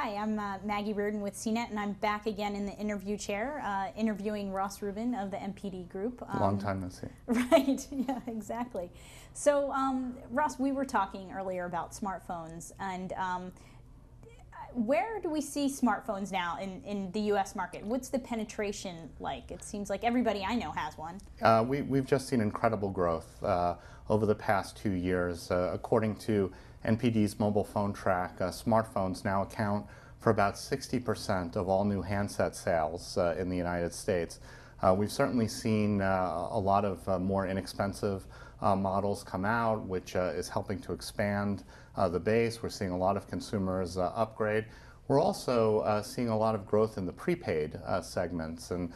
Hi, I'm Maggie Reardon with CNET, and I'm back again in the interview chair, interviewing Ross Rubin of the NPD group. Long time no see. Right, yeah, exactly. So, Ross, we were talking earlier about smartphones, and where do we see smartphones now in the U.S. market? What's the penetration like? It seems like everybody I know has one. We've just seen incredible growth over the past 2 years. According to NPD's mobile phone track, smartphones now account for about 60% of all new handset sales in the United States. We've certainly seen a lot of more inexpensive models come out, which is helping to expand the base. We're seeing a lot of consumers upgrade. We're also seeing a lot of growth in the prepaid segments, and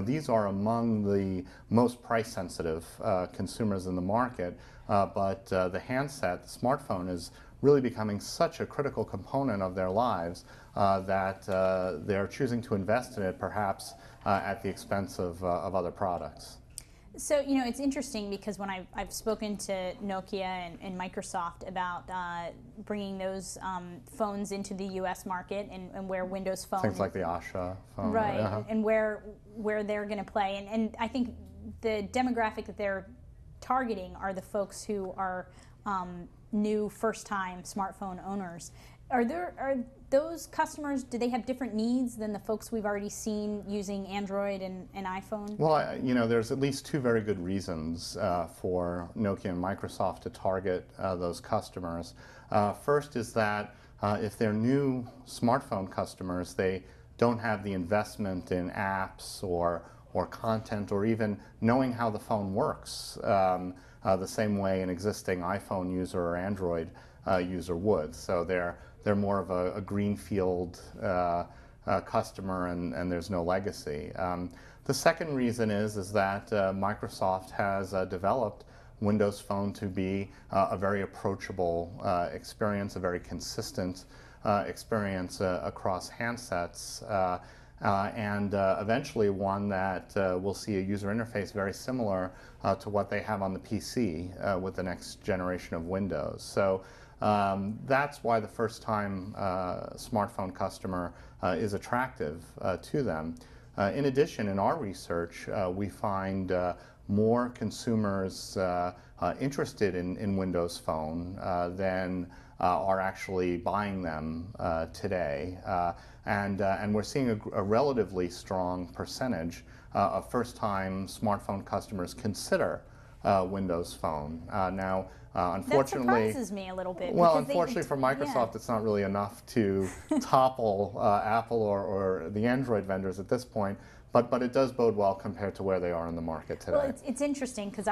these are among the most price-sensitive consumers in the market. But the handset, the smartphone, is really becoming such a critical component of their lives that they're choosing to invest in it, perhaps at the expense of other products. So, it's interesting because when I've spoken to Nokia and Microsoft about bringing those phones into the U.S. market and where Windows Phone... Things like the Asha phone. Right, and where they're going to play. And I think the demographic that they're targeting are the folks who are new first-time smartphone owners. Are those customers, do they have different needs than the folks we've already seen using Android and iPhone? Well, there's at least two very good reasons for Nokia and Microsoft to target those customers. First is that if they're new smartphone customers, they don't have the investment in apps or content or even knowing how the phone works the same way an existing iPhone user or Android user would. So they're more of a greenfield customer, and there's no legacy. The second reason is that Microsoft has developed Windows Phone to be a very approachable experience, a very consistent experience across handsets, and eventually one that will see a user interface very similar to what they have on the PC with the next generation of Windows. So that's why the first-time smartphone customer is attractive to them. In addition, in our research, we find more consumers interested in Windows Phone than are actually buying them today. And we're seeing a relatively strong percentage of first-time smartphone customers consider Windows Phone. Now, unfortunately, that surprises me a little bit. Well, unfortunately for Microsoft, it's not really enough to topple Apple or the Android vendors at this point, but it does bode well compared to where they are in the market today. Well, it's interesting because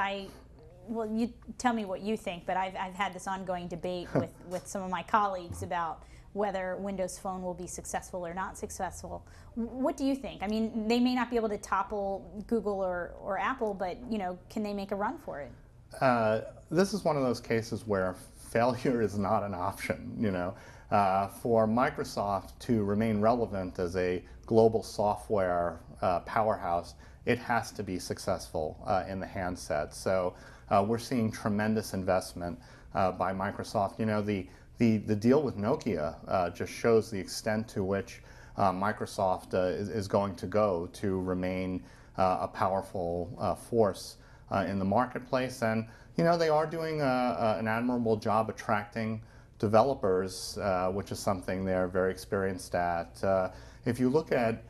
well, you tell me what you think, but I've had this ongoing debate with some of my colleagues about whether Windows Phone will be successful or not successful. What do you think? I mean, they may not be able to topple Google or Apple, but can they make a run for it? This is one of those cases where failure is not an option. For Microsoft to remain relevant as a global software powerhouse, it has to be successful in the handset. So we're seeing tremendous investment by Microsoft. The deal with Nokia just shows the extent to which Microsoft is going to go to remain a powerful force in the marketplace. And they are doing an admirable job attracting developers, which is something they're very experienced at. If you look at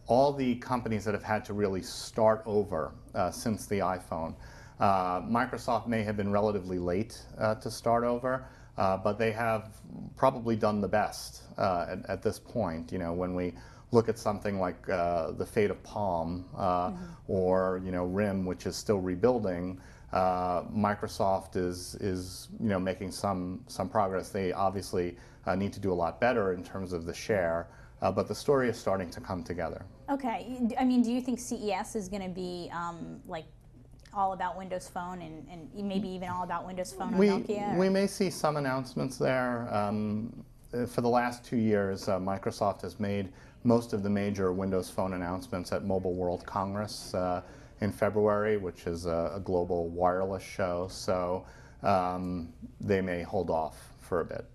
all the companies that have had to really start over since the iPhone, Microsoft may have been relatively late to start over, but they have probably done the best at this point. When we look at something like the fate of Palm or RIM, which is still rebuilding, Microsoft is making some progress. They obviously need to do a lot better in terms of the share, but the story is starting to come together. Okay, I mean, do you think CES is going to be like all about Windows Phone and maybe even all about Windows Phone on Nokia? We may see some announcements there. For the last 2 years, Microsoft has made most of the major Windows Phone announcements at Mobile World Congress in February, which is a global wireless show. So they may hold off for a bit.